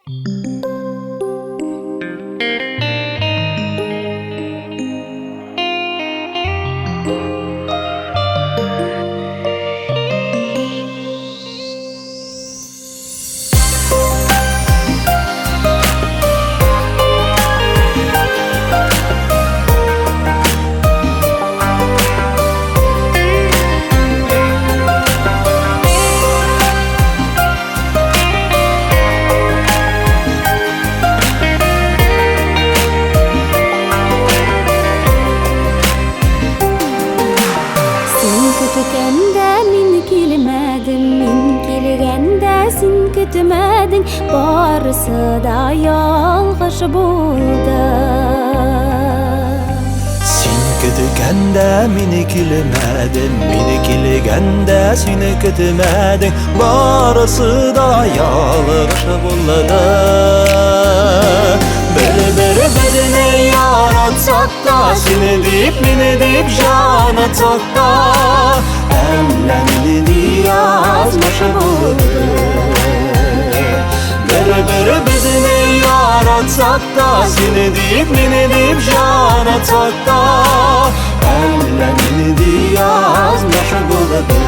Sen kütmedin, barısı da yalğış buldu. Sen kütgende meni kilmedin, meni kilgende seni kütmedin, barısı da yalğış buldu. Bir yaratsak da, seni deyip meni deyip janatsak da, ellerini yazmış buldu. Birini yaratsak da, seni deyip meni deyip janatsak da, ellerini yazmış buldu.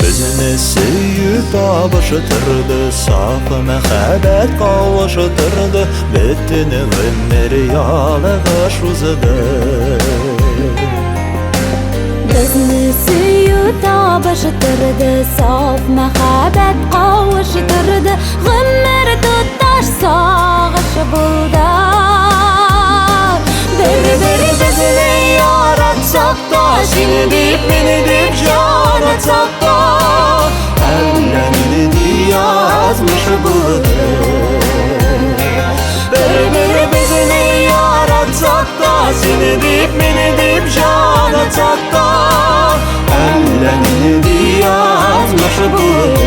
Bizini sevip alıştırdı, saf mehabet kavuşturdu, bütün ömür yalğış uzadı. Bizni suyup tabıştırdı, saf mehabet kavuşturdu, ömür tutaş sağış buldu. Bir bizni yaratsak da, seni deyip meni deyip janatsak da, ellerini yazmış buldu. Bir bizni yaratsak da, seni deyip meni deyip janatsak da, ellerini yazmış buldu.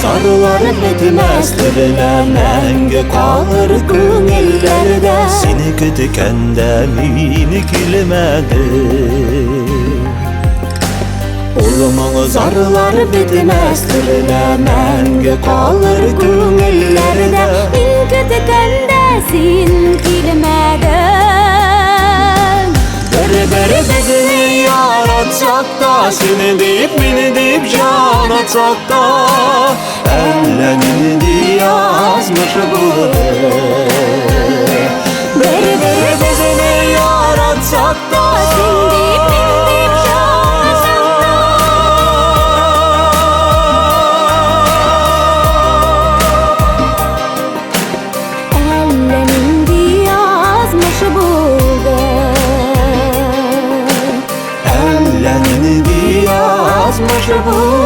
Sarılar bitmezdirine, menge kalır gönüllerde, seni kütkende meni kilmedi. Olmanı zarlar bitmezdirine, menge kalır gönüllerde, Min kütkende sen kilmedin. Bir bizni yaratsak da, seni deyip meni deyip janatsak da, ellerini yazmış buldu. Bir bizni yaratsak da, Sen deyip meni deyip janatsak da, ellerini yazmış buldu. ellerini yazmış buldu.